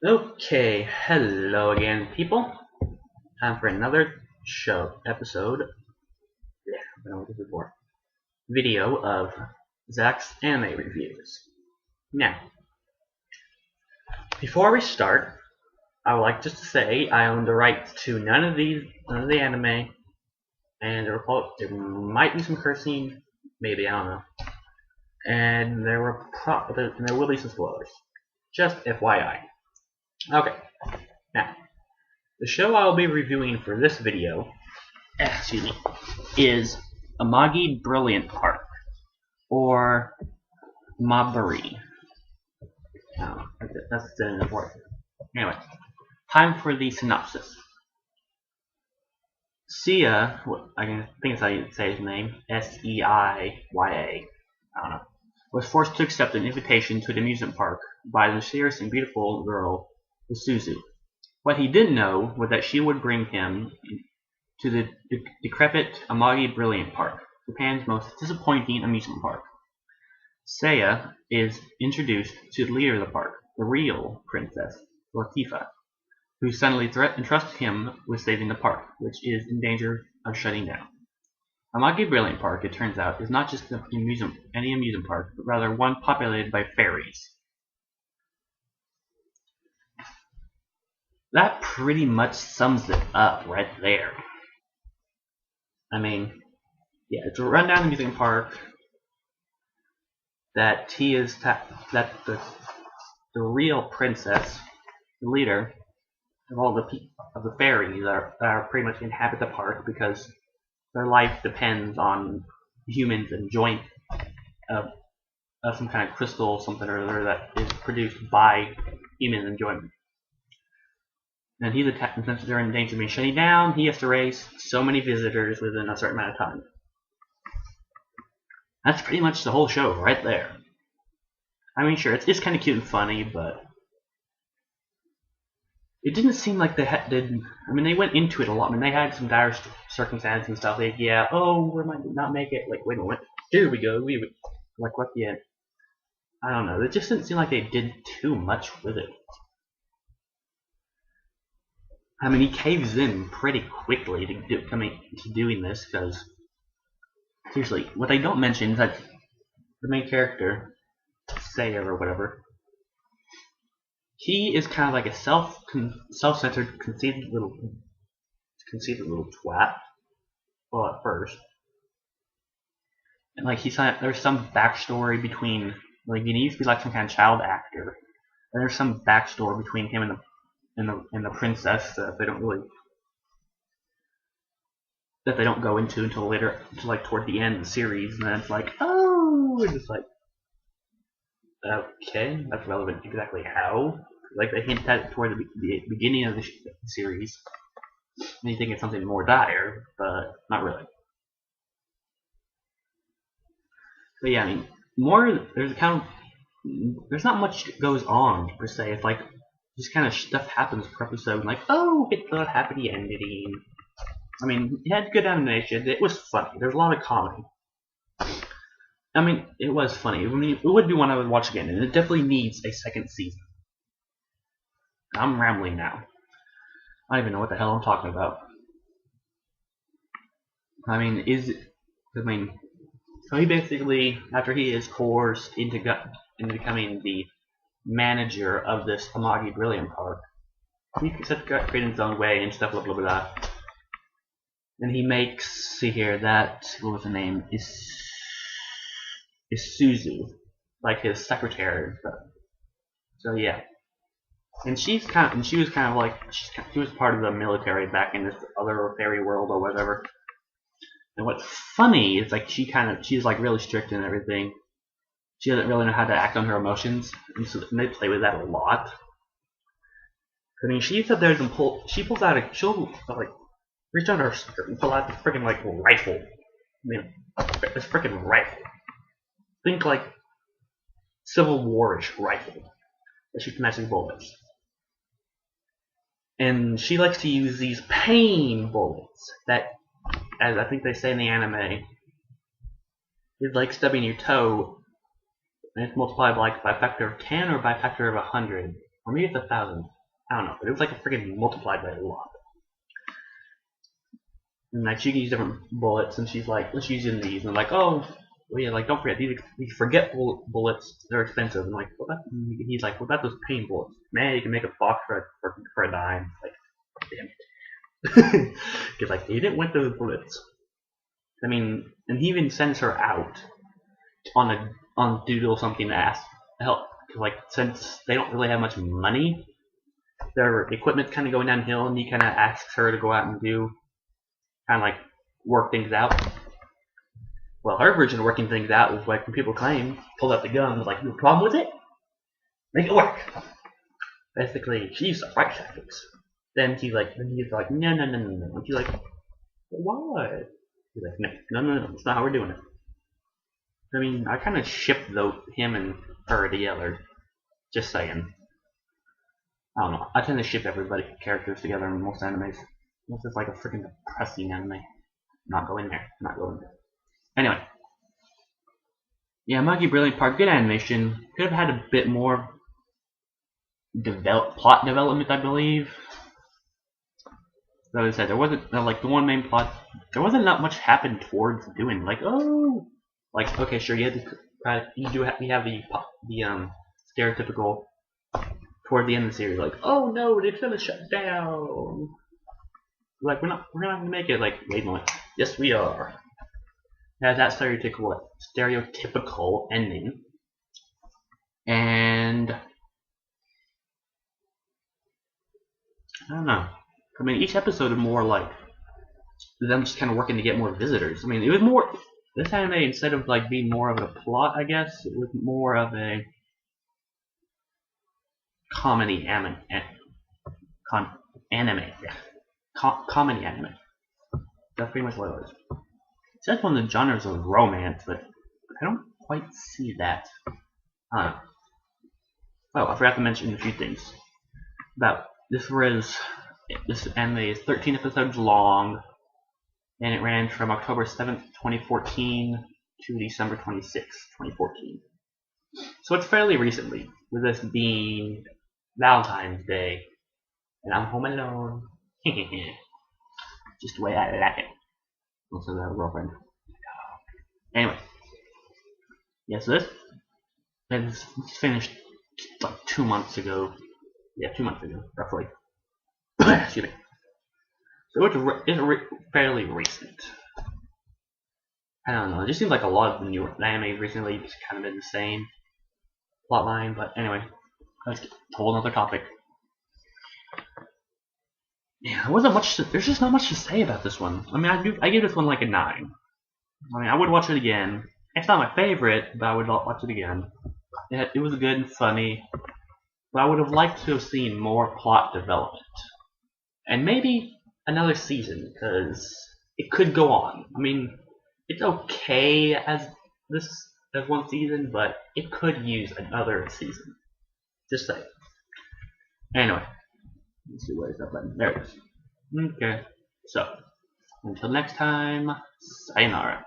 Okay, hello again, people. Time for another episode. Yeah, I've been with it before. Video of Zach's anime reviews. Now, before we start, I would like just to say I own the rights to none of the anime, and there might be some cursing, maybe I don't know, and there will be some spoilers. Just FYI. Okay, now the show I will be reviewing for this video excuse me, is Amagi Brilliant Park, or Mabari. That's the important. Anyway, time for the synopsis. Sia, I think that's how you say his name, Seiya, I don't know, was forced to accept an invitation to the amusement park by the mysterious and beautiful girl, Suzu. What he didn't know was that she would bring him to the decrepit Amagi Brilliant Park, Japan's most disappointing amusement park. Seiya is introduced to the leader of the park, the real princess, Latifa, who suddenly entrusts him with saving the park, which is in danger of shutting down. Amagi Brilliant Park, it turns out, is not just any amusement park, but rather one populated by fairies. That pretty much sums it up right there. I mean, yeah, it's a rundown amusement park that that the real princess, the leader of all the fairies that are pretty much inhabit the park because their life depends on humans enjoying of some kind of crystal something or other that is produced by human enjoyment. And he's attacked, and since they're in danger of being shut down, he has to raise so many visitors within a certain amount of time. That's pretty much the whole show right there. I mean, sure, it's kind of cute and funny, but it didn't seem like they did. I mean, they went into it a lot. I mean, they had some dire circumstances and stuff. Like, yeah, oh, we might not make it. Like, wait a moment, here we go. Like, what the? I don't know. It just didn't seem like they did too much with it. I mean, he caves in pretty quickly to doing this because seriously, what they don't mention is that the main character, Seiya or whatever, he is kind of like a self-centered, conceited little twat. Well, at first, and like there's some backstory between like he used to be like some kind of child actor, and there's some backstory between him and the princess that they don't go into until later, until like toward the end of the series, and then it's like, oh, it's just like, okay, that's relevant exactly how. Like they hint at it toward the beginning of the series, and you think it's something more dire, but not really. But yeah, I mean, there's not much that goes on per se. It's like just kind of stuff happens per episode, like, oh, it's a happy ending. I mean, it had good animation. It was funny. There's a lot of comedy. I mean, it was funny. I mean, it would be one I would watch again, and it definitely needs a second season. I'm rambling now. I don't even know what the hell I'm talking about. I mean, so he basically, after he is coerced into becoming the manager of this Amagi Brilliant Park, he sets creating his own way and stuff, blah blah blah. And he makes, see here, what was the name? Is Suzu, like his secretary and stuff. So yeah. And she was kind of like, she was part of the military back in this other fairy world or whatever. And what's funny is like she's like really strict and everything. She doesn't really know how to act on her emotions, and they play with that a lot. I mean, she sat there and she'll like reach under her skirt and pull out this freaking like rifle. I mean, this freaking rifle. Think like Civil War-ish rifle that shoots magic bullets. And she likes to use these pain bullets that, as I think they say in the anime, is like stubbing your toe, and it's multiplied by a factor of 10 or by a factor of 100 Or maybe it's 1,000. I don't know, but it was like a freaking multiplied by a lot. And like she can use different bullets, and she's using these, and like, oh, well, yeah, like don't forget these forgetful bullets. They're expensive. And like, what about? He's like, what about those pain bullets? Man, you can make a box for a dime. Like, damn it. Because like he didn't want those bullets. I mean, and he even sends her out on doodle something to ask help. Because like since they don't really have much money, their equipment's kind of going downhill, and he kind of asks her to go out and do kind of like work things out. Well, her version of working things out was like when people claim, pulled out the gun, and was like, "You have a problem with it? Make it work." Basically, she used the right tactics. Then he's like, no. And she's like, what? He's like, no, that's not how we're doing it. I mean, I kind of ship him and her together. Just saying. I don't know. I tend to ship characters together in most animes. Unless it's like a freaking depressing anime. Not going there. Anyway. Yeah, Amagi Brilliant Park, good animation. Could have had a bit more plot development, I believe. Like I said, there wasn't like the one main plot. There wasn't not much happened towards doing. Like, oh, like okay, sure, you have we have the stereotypical toward the end of the series, like, oh no, it's gonna shut down. Like we're not gonna make it. Like, wait a moment, yes we are. It has that stereotypical ending, and I don't know. I mean, each episode is more like them just kind of working to get more visitors. I mean, it was more this anime, instead of like being more of a plot, I guess it was more of a comedy anime. Comedy anime. That's pretty much what it was. It says one of the genres of romance, but I don't quite see that. Oh, I forgot to mention a few things about this. This anime is 13 episodes long, and it ran from October 7th, 2014 to December 26th, 2014. So it's fairly recently, with this being Valentine's Day, and I'm home alone. Just the way I like it. Also, I have a girlfriend. Anyway, yeah, so this finished like 2 months ago. Yeah, 2 months ago, roughly. Excuse me. So it's fairly recent. I don't know. It just seems like a lot of the newer anime recently just kind of been the same plotline. But anyway, that's a whole other topic. Yeah, there wasn't much. There's just not much to say about this one. I mean, I give this one like a 9. I mean, I would watch it again. It's not my favorite, but I would watch it again. It was good and funny, but I would have liked to have seen more plot development. And maybe another season, because it could go on. I mean, it's okay as one season, but it could use another season. Just saying. Anyway, let's see what is that button. There it is. Okay, so until next time, sayonara.